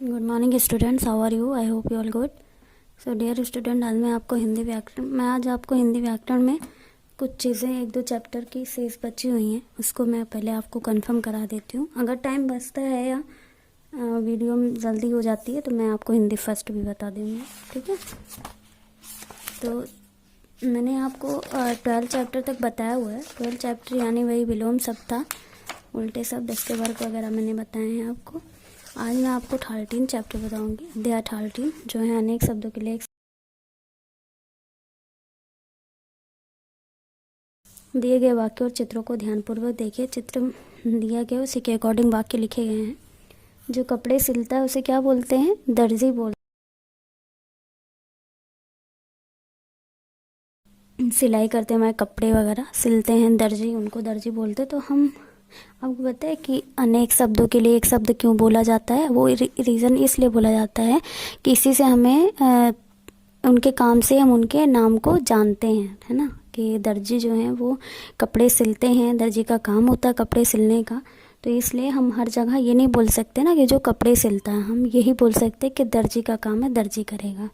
Good morning students, how are you? I hope you all good. So dear student, आज मैं आपको हिंदी व्याकरण में कुछ चीज़ें, एक दो चैप्टर की शेष बची हुई हैं, उसको मैं पहले आपको कंफर्म करा देती हूँ। अगर टाइम बचता है या वीडियो में जल्दी हो जाती है तो मैं आपको हिंदी फर्स्ट भी बता दूँगी, ठीक है। तो मैंने आपको 12 चैप्टर तक बताया हुआ है। 12 चैप्टर यानी वही विलोम शब्द था, उल्टे शब्द, इसके वर्ग वगैरह मैंने बताए हैं आपको। आज मैं आपको 13 चैप्टर बताऊंगी, अध्याय 13, जो है अनेक शब्दों के लिए। दिए गए वाक्य और चित्रों को ध्यानपूर्वक देखिए। चित्र दिया गया उसी के अकॉर्डिंग वाक्य लिखे गए हैं। जो कपड़े सिलता है उसे क्या बोलते हैं? दर्जी बोलते हैं। सिलाई करते हैं, कपड़े वगैरह सिलते हैं दर्जी, उनको दर्जी बोलते हैं। तो हम आपको पता है कि अनेक शब्दों के लिए एक शब्द क्यों बोला जाता है? वो रीज़न इसलिए बोला जाता है कि इसी से हमें उनके काम से हम उनके नाम को जानते हैं, है ना। कि दर्जी जो हैं वो कपड़े सिलते हैं, दर्जी का काम होता है कपड़े सिलने का। तो इसलिए हम हर जगह ये नहीं बोल सकते ना कि जो कपड़े सिलता है, हम यही बोल सकते कि दर्जी का काम है, दर्जी करेगा।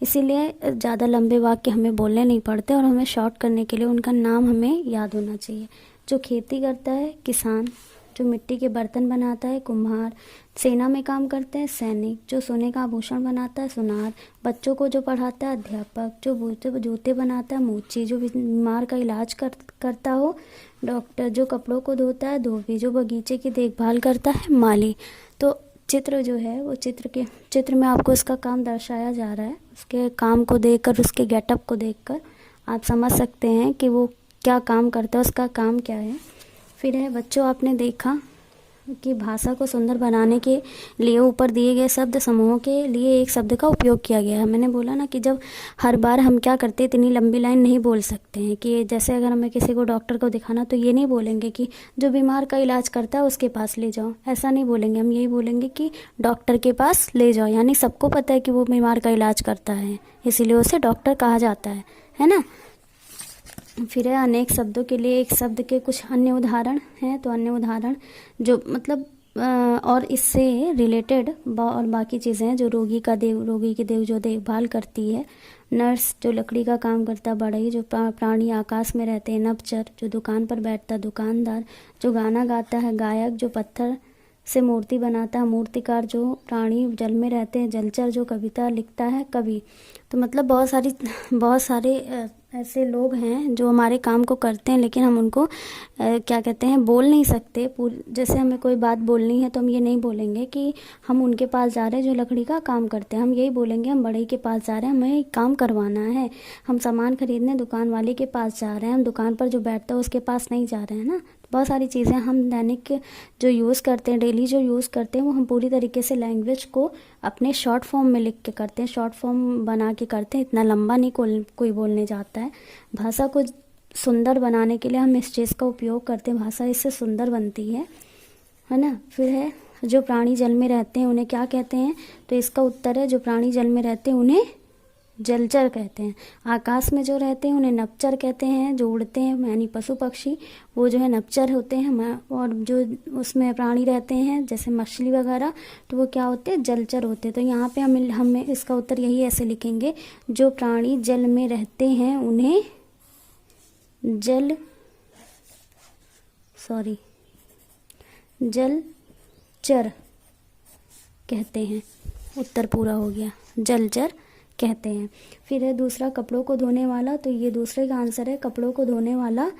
इसीलिए ज़्यादा लंबे वाक्य हमें बोलने नहीं पड़ते और हमें शॉर्ट करने के लिए उनका नाम हमें याद होना चाहिए। जो खेती करता है किसान, जो मिट्टी के बर्तन बनाता है कुम्हार, सेना में काम करते हैं सैनिक, जो सोने का आभूषण बनाता है सुनार, बच्चों को जो पढ़ाता है अध्यापक, जो जूते बनाता है मोची, जो बीमार का इलाज करता हो डॉक्टर, जो कपड़ों को धोता है धोबी, जो बगीचे की देखभाल करता है माली। तो चित्र जो है वो चित्र में आपको इसका काम दर्शाया जा रहा है। उसके काम को देखकर, उसके गेटअप को देखकर आप समझ सकते हैं कि वो क्या काम करता है, उसका काम क्या है। फिर है बच्चों, आपने देखा कि भाषा को सुंदर बनाने के लिए ऊपर दिए गए शब्द समूहों के लिए एक शब्द का उपयोग किया गया है। मैंने बोला ना कि जब हर बार हम क्या करते हैं, इतनी लंबी लाइन नहीं बोल सकते हैं। कि जैसे अगर हमें किसी को डॉक्टर को दिखाना तो ये नहीं बोलेंगे कि जो बीमार का इलाज करता है उसके पास ले जाओ, ऐसा नहीं बोलेंगे। हम यही बोलेंगे कि डॉक्टर के पास ले जाओ, यानी सबको पता है कि वो बीमार का इलाज करता है, इसीलिए उसे डॉक्टर कहा जाता है ना। फिर है अनेक शब्दों के लिए एक शब्द के कुछ अन्य उदाहरण हैं। तो अन्य उदाहरण जो मतलब और इससे रिलेटेड और बाकी चीज़ें हैं। जो रोगी की देव जो देखभाल करती है, नर्स जो लकड़ी का काम करता है, बढ़ई जो प्राणी आकाश में रहते हैं, नवचर जो दुकान पर बैठता है, दुकानदार जो गाना गाता है, गायक जो पत्थर से मूर्ति बनाता है, मूर्तिकार जो प्राणी जल में रहते हैं, जलचर जो कविता लिखता है, कवि। तो मतलब बहुत सारे ऐसे लोग हैं जो हमारे काम को करते हैं, लेकिन हम उनको क्या कहते हैं, बोल नहीं सकते। जैसे हमें कोई बात बोलनी है तो हम ये नहीं बोलेंगे कि हम उनके पास जा रहे हैं जो लकड़ी का काम करते हैं, हम यही बोलेंगे हम बढ़ई के पास जा रहे हैं, हमें काम करवाना है। हम सामान खरीदने दुकान वाले के पास जा रहे हैं, हम दुकान पर जो बैठता है उसके पास नहीं जा रहे हैं ना। बहुत सारी चीज़ें हम दैनिक जो यूज़ करते हैं, डेली जो यूज़ करते हैं, वो हम पूरी तरीके से लैंग्वेज को अपने शॉर्ट फॉर्म में लिख के करते हैं, शॉर्ट फॉर्म बना के करते हैं। इतना लंबा नहीं कोई बोलने जाता है। भाषा को सुंदर बनाने के लिए हम इस चीज़ का उपयोग करते हैं, भाषा इससे सुंदर बनती है ना। फिर है जो प्राणी जल में रहते हैं उन्हें क्या कहते हैं? तो इसका उत्तर है जो प्राणी जल में रहते हैं उन्हें जलचर कहते हैं। आकाश में जो रहते हैं उन्हें नभचर कहते हैं। जो उड़ते हैं यानी पशु पक्षी, वो जो है नभचर होते हैं। और जो उसमें प्राणी रहते हैं जैसे मछली वगैरह, तो वो क्या होते हैं? जलचर होते हैं। तो यहाँ पे हमें इसका उत्तर यही ऐसे लिखेंगे, जो प्राणी जल में रहते हैं उन्हें जलचर कहते हैं। उत्तर पूरा हो गया, जलचर कहते हैं। फिर है दूसरा कपड़ों को धोने वाला, तो ये दूसरे का आंसर है। कपड़ों को धोने वाला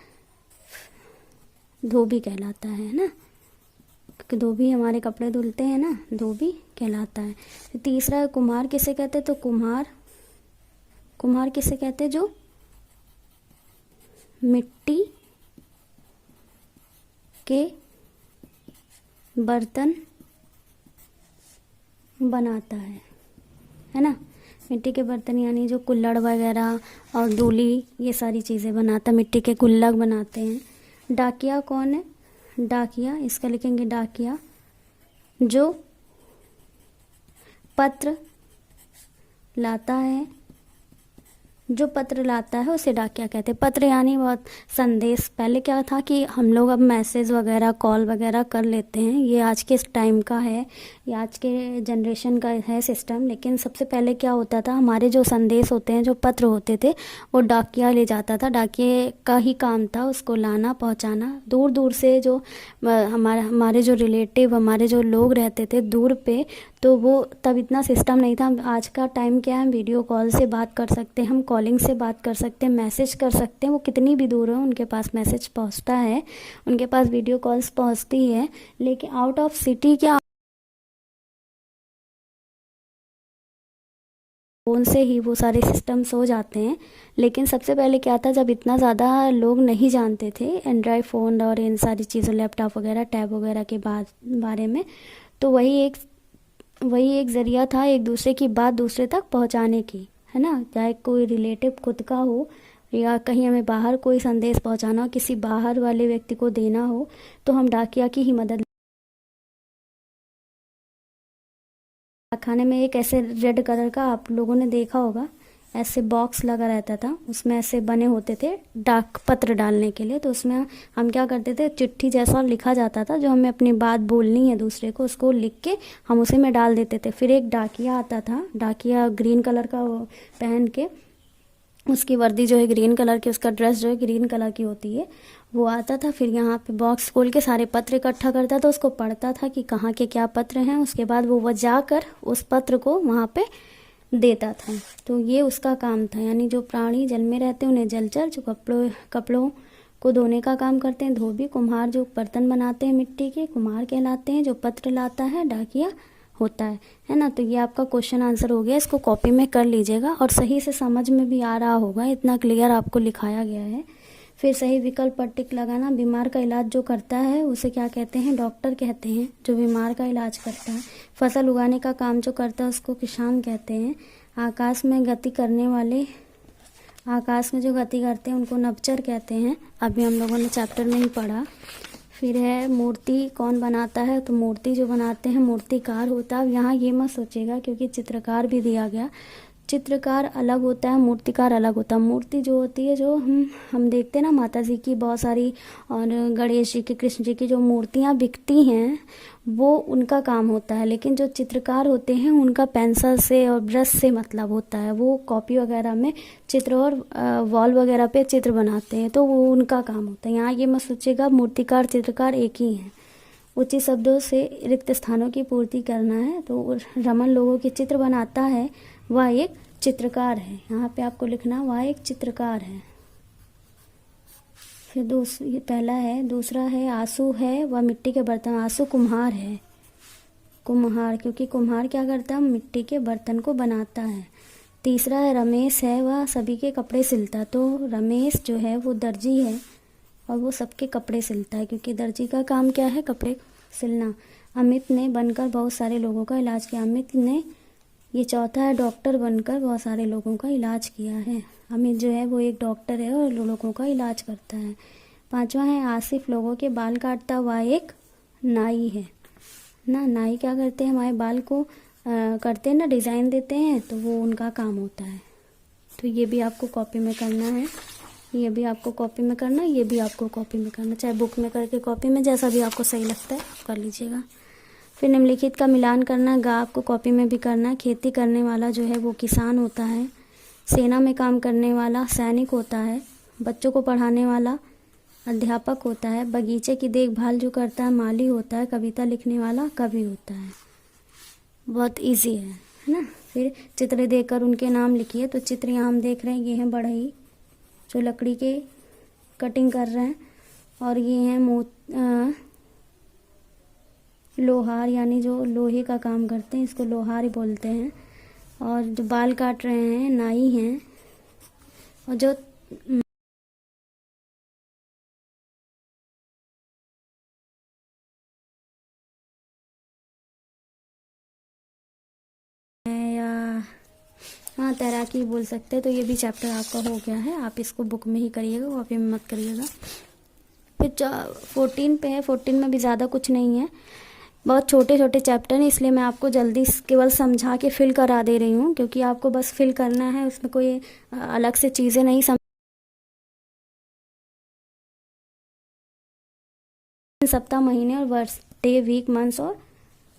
धोबी कहलाता है ना, क्योंकि धोबी हमारे कपड़े धुलते हैं ना, धोबी कहलाता है। फिर तीसरा कुम्हार किसे कहते हैं? तो कुम्हार किसे कहते हैं? जो मिट्टी के बर्तन बनाता है ना। मिट्टी के बर्तन यानी जो कुल्हड़ वगैरह और दूली, ये सारी चीज़ें बनाता, मिट्टी के गुल्लक बनाते हैं। डाकिया कौन है? डाकिया, इसका लिखेंगे डाकिया, जो पत्र लाता है जो पत्र लाता है उसे डाकिया कहते हैं। पत्र यानी बहुत संदेश। पहले क्या था कि हम लोग अब मैसेज वगैरह कॉल वगैरह कर लेते हैं, ये आज के टाइम का है, ये आज के जनरेशन का है सिस्टम। लेकिन सबसे पहले क्या होता था, हमारे जो संदेश होते हैं, जो पत्र होते थे, वो डाकिया ले जाता था। डाकिए का ही काम था उसको लाना पहुंचाना दूर दूर से। जो हमारे जो रिलेटिव, हमारे जो लोग रहते थे दूर पे, तो वो तब इतना सिस्टम नहीं था। आज का टाइम क्या है, वीडियो कॉल से बात कर सकते हैं, हम कॉलिंग से बात कर सकते हैं, मैसेज कर सकते हैं। वो कितनी भी दूर हो उनके पास मैसेज पहुंचता है, उनके पास वीडियो कॉल्स पहुंचती है। लेकिन आउट ऑफ सिटी क्या, फ़ोन से ही वो सारे सिस्टम्स हो जाते हैं। लेकिन सबसे पहले क्या था, जब इतना ज़्यादा लोग नहीं जानते थे एंड्रॉयड फ़ोन और इन सारी चीज़ों, लैपटॉप वगैरह, टैब वगैरह के बारे में, तो वही एक ज़रिया था एक दूसरे की बात दूसरे तक पहुंचाने की, है ना। चाहे कोई रिलेटिव खुद का हो या कहीं हमें बाहर कोई संदेश पहुंचाना हो, किसी बाहर वाले व्यक्ति को देना हो, तो हम डाकिया की ही मदद। खाने में एक ऐसे रेड कलर का, आप लोगों ने देखा होगा, ऐसे बॉक्स लगा रहता था, उसमें ऐसे बने होते थे डाक पत्र डालने के लिए। तो उसमें हम क्या करते थे, चिट्ठी जैसा लिखा जाता था, जो हमें अपनी बात बोलनी है दूसरे को, उसको लिख के हम उसी में डाल देते थे। फिर एक डाकिया आता था, डाकिया ग्रीन कलर का वो पहन के, उसकी वर्दी जो है ग्रीन कलर की, उसका ड्रेस जो है ग्रीन कलर की होती है, वो आता था। फिर यहाँ पे बॉक्स खोल के सारे पत्र इकट्ठा करता था, उसको पढ़ता था कि कहाँ के क्या पत्र हैं। उसके बाद वो जाकर उस पत्र को वहाँ पे देता था। तो ये उसका काम था। यानी जो प्राणी जल में रहते हैं उन्हें जलचर, जो कपड़ों को धोने का काम करते हैं धोबी, कुम्हार जो बर्तन बनाते हैं मिट्टी के, कुम्हार कहलाते हैं। जो पत्र लाता है डाकिया होता है ना। तो ये आपका क्वेश्चन आंसर हो गया। इसको कॉपी में कर लीजिएगा और सही से समझ में भी आ रहा होगा, इतना क्लियर आपको लिखाया गया है। फिर सही विकल्प पर टिक लगाना। बीमार का इलाज जो करता है उसे क्या कहते हैं, डॉक्टर कहते हैं, जो बीमार का इलाज करता है। फसल उगाने का काम जो करता है उसको किसान कहते हैं। आकाश में गति करने वाले, आकाश में जो गति करते हैं उनको नभचर कहते हैं, अभी हम लोगों ने चैप्टर में ही पढ़ा। फिर है मूर्ति कौन बनाता है, तो मूर्ति जो बनाते हैं मूर्तिकार होता है। अब यहाँ ये मत सोचिएगा क्योंकि चित्रकार भी दिया गया, चित्रकार अलग होता है, मूर्तिकार अलग होता है। मूर्ति जो होती है, जो हम देखते हैं ना, माता जी की बहुत सारी और गणेश जी की, कृष्ण जी की जो मूर्तियाँ बिकती हैं, वो उनका काम होता है। लेकिन जो चित्रकार होते हैं उनका पेंसिल से और ब्रश से मतलब होता है, वो कॉपी वगैरह में चित्र और वॉल वगैरह पे चित्र बनाते हैं, तो वो उनका काम होता है। यहाँ ये मत सोचिएगा मूर्तिकार चित्रकार एक ही हैं। उचित शब्दों से रिक्त स्थानों की पूर्ति करना है। तो रमन लोगों के चित्र बनाता है, वह एक चित्रकार है। यहाँ पे आपको लिखना वह एक चित्रकार है। फिर पहला है। दूसरा है आंसू है वह मिट्टी के बर्तन, आंसू कुम्हार है, कुम्हार, क्योंकि कुम्हार क्या करता है, मिट्टी के बर्तन को बनाता है। तीसरा है रमेश है वह सभी के कपड़े सिलता, तो रमेश जो है वो दर्जी है और वो सबके कपड़े सिलता है, क्योंकि दर्जी का काम क्या है, कपड़े सिलना। अमित ने बनकर बहुत सारे लोगों का इलाज किया, अमित ने, ये चौथा है डॉक्टर बनकर बहुत सारे लोगों का इलाज किया है। अमित जो है वो एक डॉक्टर है और लोगों का इलाज करता है। पांचवा है आसिफ लोगों के बाल काटता हुआ एक नाई है ना। नाई क्या करते हैं, हमारे बाल को करते हैं ना, डिज़ाइन देते हैं, तो वो उनका काम होता है। तो ये भी आपको कॉपी में करना है, ये भी आपको कॉपी में करना है, ये भी आपको कॉपी में करना, चाहे बुक में करके कॉपी में, जैसा भी आपको सही लगता है आप कर लीजिएगा। फिर निम्नलिखित का मिलान करना है। गा आपको कॉपी में भी करना है। खेती करने वाला जो है वो किसान होता है। सेना में काम करने वाला सैनिक होता है। बच्चों को पढ़ाने वाला अध्यापक होता है। बगीचे की देखभाल जो करता है माली होता है। कविता लिखने वाला कवि होता है। बहुत इजी है ना। फिर चित्र देखकर उनके नाम लिखिए। तो चित्र यहाँ हम देख रहे हैं, ये हैं बढ़ई जो लकड़ी के कटिंग कर रहे हैं, और ये हैं लोहार, यानी जो लोहे का काम करते हैं, इसको लोहार ही बोलते हैं। और जो बाल काट रहे हैं नाई हैं। और जो या हाँ तैराकी बोल सकते हैं। तो ये भी चैप्टर आपका हो गया है, आप इसको बुक में ही करिएगा, कॉपी में मत करिएगा। फिर 14 पे है, 14 में भी ज़्यादा कुछ नहीं है। बहुत छोटे छोटे चैप्टर हैं, इसलिए मैं आपको जल्दी केवल समझा के फिल करा दे रही हूँ, क्योंकि आपको बस फिल करना है, उसमें कोई अलग से चीज़ें नहीं सप्ताह, महीने और वर्ष, डे, वीक, मंथ्स और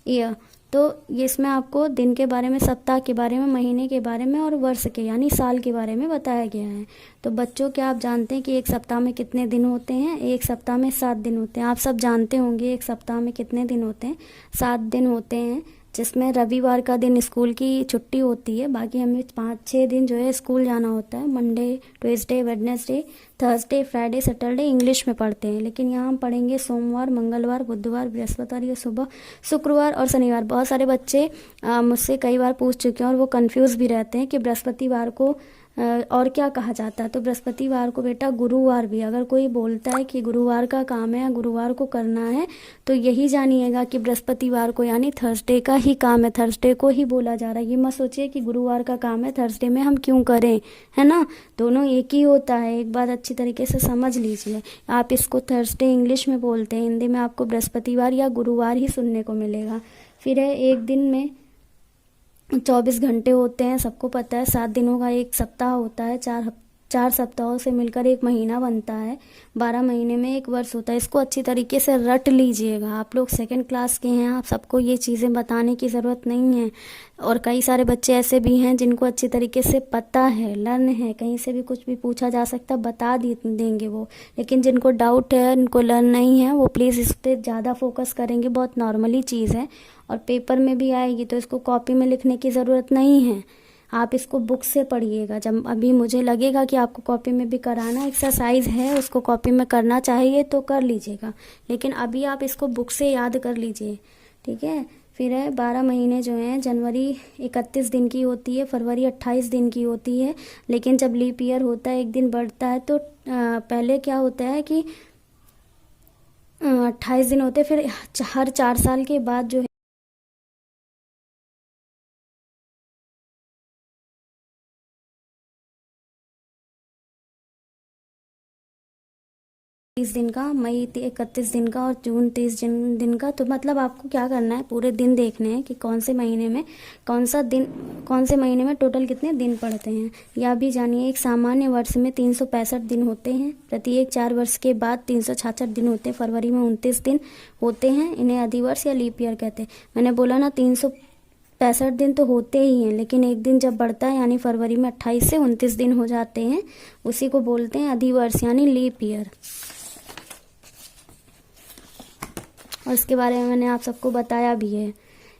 ईयर। तो ये इसमें आपको दिन के बारे में, सप्ताह के बारे में, महीने के बारे में और वर्ष के यानी साल के बारे में बताया गया है। तो बच्चों, क्या आप जानते हैं कि एक सप्ताह में कितने दिन होते हैं? एक सप्ताह में 7 दिन होते हैं। आप सब जानते होंगे एक सप्ताह में कितने दिन होते हैं? 7 दिन होते हैं, जिसमें रविवार का दिन स्कूल की छुट्टी होती है। बाकी हमें 5-6 दिन जो है स्कूल जाना होता है। Monday, Tuesday, Wednesday, Thursday, Friday, Saturday English में पढ़ते हैं, लेकिन यहाँ हम पढ़ेंगे सोमवार, मंगलवार, बुधवार, बृहस्पतिवार, ये सुबह, शुक्रवार और शनिवार। बहुत सारे बच्चे मुझसे कई बार पूछ चुके हैं और वो कंफ्यूज भी रहते हैं कि बृहस्पतिवार को और क्या कहा जाता है। तो बृहस्पतिवार को बेटा गुरुवार भी, अगर कोई बोलता है कि गुरुवार का काम है या गुरुवार को करना है, तो यही जानिएगा कि बृहस्पतिवार को यानी थर्सडे का ही काम है, थर्सडे को ही बोला जा रहा है। ये मत सोचिए कि गुरुवार का काम है थर्सडे में हम क्यों करें, है ना। दोनों एक ही होता है, एक बात अच्छी तरीके से समझ लीजिए। आप इसको थर्सडे इंग्लिश में बोलते हैं, हिंदी में आपको बृहस्पतिवार या गुरुवार ही सुनने को मिलेगा। फिर है, एक दिन में 24 घंटे होते हैं, सबको पता है। 7 दिनों का एक सप्ताह होता है, 4 सप्ताहों से मिलकर एक महीना बनता है। 12 महीने में एक वर्ष होता है। इसको अच्छी तरीके से रट लीजिएगा। आप लोग 2nd क्लास के हैं, आप सबको ये चीज़ें बताने की ज़रूरत नहीं है। और कई सारे बच्चे ऐसे भी हैं जिनको अच्छी तरीके से पता है, लर्न है, कहीं से भी कुछ भी पूछा जा सकता, बता देंगे वो। लेकिन जिनको डाउट है, उनको लर्न नहीं है, वो प्लीज़ इस पर ज़्यादा फोकस करेंगे। बहुत नॉर्मली चीज़ है और पेपर में भी आएगी, तो इसको कॉपी में लिखने की ज़रूरत नहीं है। आप इसको बुक से पढ़िएगा। जब अभी मुझे लगेगा कि आपको कॉपी में भी कराना एक्सरसाइज है, उसको कॉपी में करना चाहिए तो कर लीजिएगा, लेकिन अभी आप इसको बुक से याद कर लीजिए, ठीक है। फिर है, 12 महीने जो हैं, जनवरी 31 दिन की होती है, फरवरी 28 दिन की होती है। लेकिन जब लीप ईयर होता है, एक दिन बढ़ता है, तो पहले क्या होता है कि 28 दिन होते हैं। फिर हर 4 साल के बाद जो 30 दिन का, मई 31 दिन का और जून 30 दिन का। तो मतलब आपको क्या करना है, पूरे दिन देखने हैं कि कौन से महीने में कौन से महीने में टोटल कितने दिन पड़ते हैं। या भी जानिए, एक सामान्य वर्ष में 365 दिन होते हैं। प्रत्येक 4 वर्ष के बाद 366 दिन होते हैं। फरवरी में 29 दिन होते हैं, इन्हें अधिवर्ष या लीप ईयर कहते हैं। मैंने बोला ना, 365 दिन तो होते ही हैं, लेकिन एक दिन जब बढ़ता है यानी फरवरी में 28 से 29 दिन हो जाते हैं, उसी को बोलते हैं अधिवर्ष यानी लीप ईयर। और इसके बारे में मैंने आप सबको बताया भी है।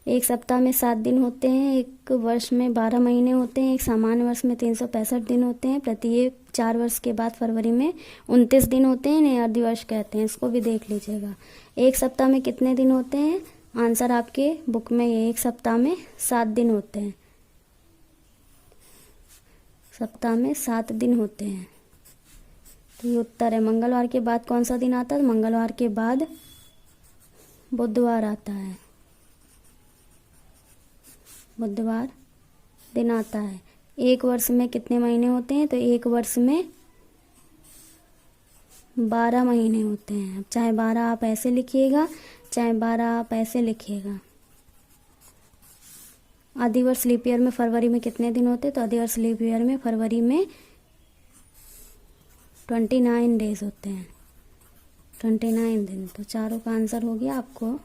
एक सप्ताह में 7 दिन होते हैं, एक वर्ष में 12 महीने होते हैं, एक सामान्य वर्ष में 365 दिन होते हैं, प्रत्येक 4 वर्ष के बाद फरवरी में 29 दिन होते हैं, इन्हें अर्धवर्ष कहते हैं। इसको भी देख लीजिएगा। एक सप्ताह में कितने दिन होते हैं? आंसर आपके बुक में ये, एक सप्ताह में 7 दिन होते हैं। सप्ताह में 7 दिन होते हैं, तो ये उत्तर है। मंगलवार के बाद कौन सा दिन आता है? मंगलवार के बाद बुधवार आता है, बुधवार दिन आता है। एक वर्ष में कितने महीने होते हैं? तो एक वर्ष में 12 महीने होते हैं। चाहे 12 आप ऐसे लिखिएगा, चाहे 12 आप ऐसे लिखिएगा। अधिवर्ष लीप ईयर में फरवरी में कितने दिन होते हैं? तो अधिवर्ष लीप ईयर में फरवरी में 29 डेज होते हैं, 29 दिन। तो चारों का आंसर हो गया। आपको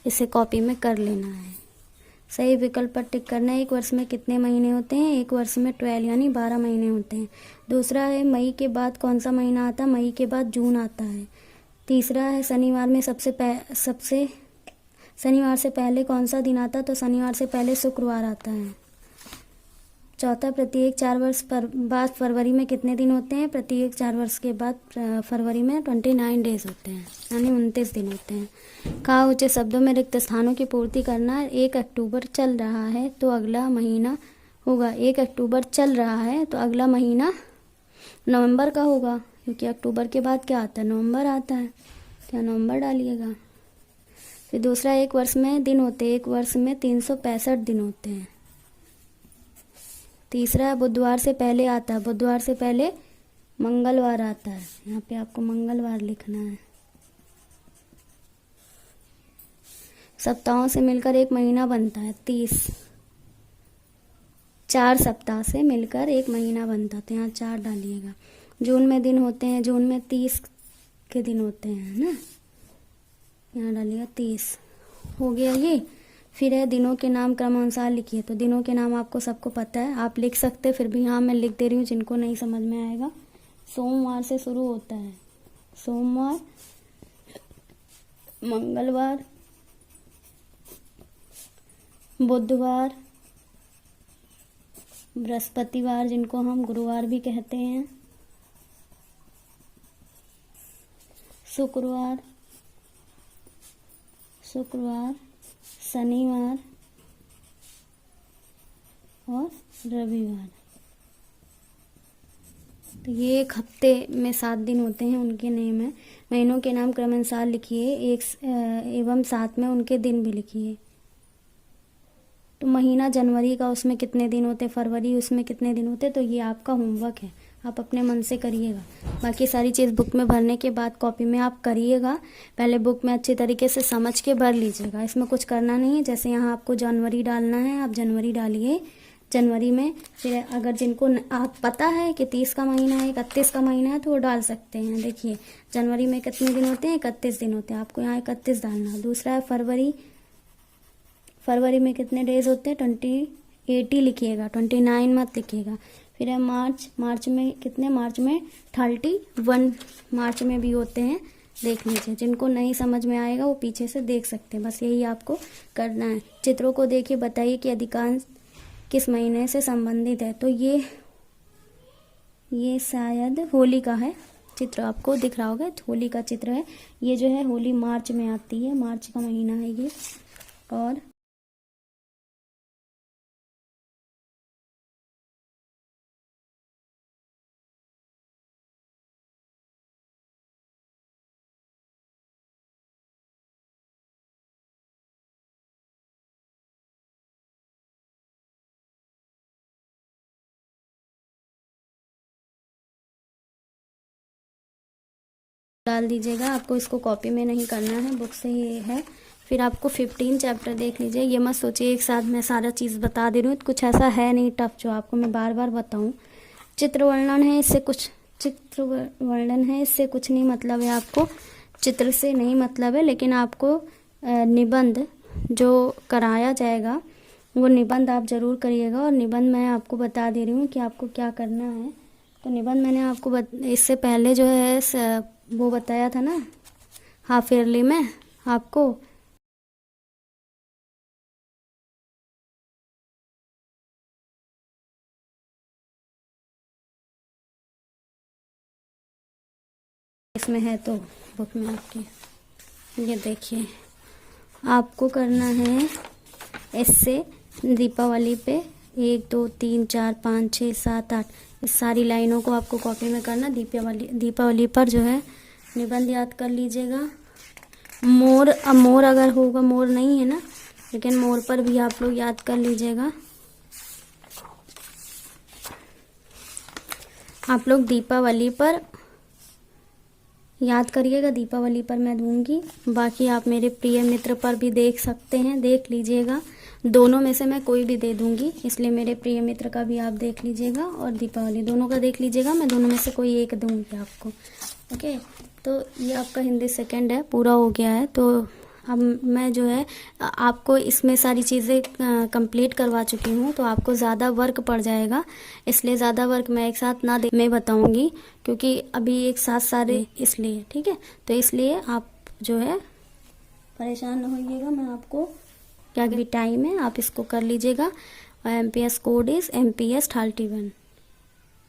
इसे कॉपी में कर लेना है, सही विकल्प पर टिक करना है। एक वर्ष में कितने महीने होते हैं? एक वर्ष में 12 यानी 12 महीने होते हैं। दूसरा है, मई के बाद कौन सा महीना आता है? मई के बाद जून आता है। तीसरा है, शनिवार में शनिवार से पहले कौन सा दिन आता है? तो शनिवार से पहले शुक्रवार आता है। चौथा, प्रत्येक 4 वर्ष बाद फरवरी में कितने दिन होते हैं? प्रत्येक 4 वर्ष के बाद फरवरी में 29 डेज होते हैं, यानी 29 दिन होते हैं। कहा ऊंचे शब्दों में रिक्त स्थानों की पूर्ति करना। 1 अक्टूबर चल रहा है तो अगला महीना होगा। 1 अक्टूबर चल रहा है तो अगला महीना नवंबर का होगा, क्योंकि अक्टूबर के बाद क्या आता है? नवंबर आता है। क्या नवंबर डालिएगा। फिर दूसरा, एक वर्ष में दिन होते हैं। एक वर्ष में 365 दिन होते हैं। तीसरा, बुधवार से पहले आता है। बुधवार से पहले मंगलवार आता है, यहाँ पे आपको मंगलवार लिखना है। सप्ताहों से मिलकर एक महीना बनता है 30। 4 सप्ताह से मिलकर एक महीना बनता है, तो यहाँ 4 डालिएगा। जून में दिन होते हैं, जून में 30 के दिन होते हैं ना, यहाँ डालिएगा 30। हो गया ये। फिर है दिनों के नाम क्रमानुसार लिखिए। तो दिनों के नाम आपको सबको पता है, आप लिख सकते, फिर भी यहाँ मैं लिख दे रही हूँ जिनको नहीं समझ में आएगा। सोमवार से शुरू होता है, सोमवार, मंगलवार, बुधवार, बृहस्पतिवार जिनको हम गुरुवार भी कहते हैं, शुक्रवार, शनिवार और रविवार। तो ये एक हफ्ते में 7 दिन होते हैं, उनके नेम है। महीनों के नाम क्रमानुसार लिखिए, एक एवं साथ में उनके दिन भी लिखिए। तो महीना जनवरी का, उसमें कितने दिन होते, फरवरी उसमें कितने दिन होते, तो ये आपका होमवर्क है, आप अपने मन से करिएगा। बाकी सारी चीज़ बुक में भरने के बाद कॉपी में आप करिएगा। पहले बुक में अच्छी तरीके से समझ के भर लीजिएगा, इसमें कुछ करना नहीं है। जैसे यहाँ आपको जनवरी डालना है, आप जनवरी डालिए। जनवरी में फिर अगर जिनको आप पता है कि 30 का महीना है, 31 का महीना है, तो वो डाल सकते हैं। देखिए जनवरी में कितने दिन होते हैं, 31 दिन होते हैं, आपको यहाँ 31 डालना है। दूसरा है फरवरी, फरवरी में कितने डेज होते हैं, 80 लिखिएगा, 29 मत लिखिएगा। फिर है मार्च, मार्च में कितने, मार्च में 31 मार्च में भी होते हैं, देख लीजिए। जिनको नहीं समझ में आएगा वो पीछे से देख सकते हैं, बस यही आपको करना है। चित्रों को देखिए, बताइए कि अधिकांश किस महीने से संबंधित है। तो ये शायद होली का है चित्र, आपको दिख रहा होगा, होली का चित्र है। ये जो है होली मार्च में आती है, मार्च का महीना है ये। और डाल दीजिएगा, आपको इसको कॉपी में नहीं करना है, बुक से ही है। फिर आपको 15 चैप्टर देख लीजिए। ये मत सोचिए एक साथ मैं सारा चीज़ बता दे रही हूँ, कुछ ऐसा है नहीं टफ जो आपको मैं बार बार बताऊँ। चित्र वर्णन है, इससे कुछ नहीं मतलब है, आपको चित्र से नहीं मतलब है, लेकिन आपको निबंध जो कराया जाएगा वो निबंध आप जरूर करिएगा। और निबंध मैं आपको बता दे रही हूँ कि आपको क्या करना है। तो निबंध मैंने आपको इससे पहले जो है वो बताया था ना हाफ ईयरली में आपको। इसमें है तो बुक में आपके, ये देखिए आपको करना है इससे दीपावली पे 1 2 3 4 5 6 7 8 इस सारी लाइनों को आपको कॉपी में करना। दीपावली पर जो है निबंध याद कर लीजिएगा। मोर, अब मोर अगर होगा, मोर नहीं है ना, लेकिन मोर पर भी आप लोग याद कर लीजिएगा। आप लोग दीपावली पर याद करिएगा, दीपावली पर मैं दूंगी। बाकी आप मेरे प्रिय मित्र पर भी देख सकते हैं, देख लीजिएगा। दोनों में से मैं कोई भी दे दूंगी, इसलिए मेरे प्रिय मित्र का भी आप देख लीजिएगा और दीपावली दोनों का देख लीजिएगा। मैं दोनों में से कोई एक दूंगी आपको। ओके, तो ये आपका हिंदी सेकंड है, पूरा हो गया है। तो अब मैं जो है आपको इसमें सारी चीज़ें कंप्लीट करवा चुकी हूँ, तो आपको ज़्यादा वर्क पड़ जाएगा, इसलिए ज़्यादा वर्क मैं एक साथ ना दे मैं बताऊँगी, क्योंकि अभी एक साथ सारे, इसलिए ठीक है। तो इसलिए आप जो है परेशान न होइएगा, मैं आपको क्या भी टाइम है आप इसको कर लीजिएगा। MPS code is MPS 31।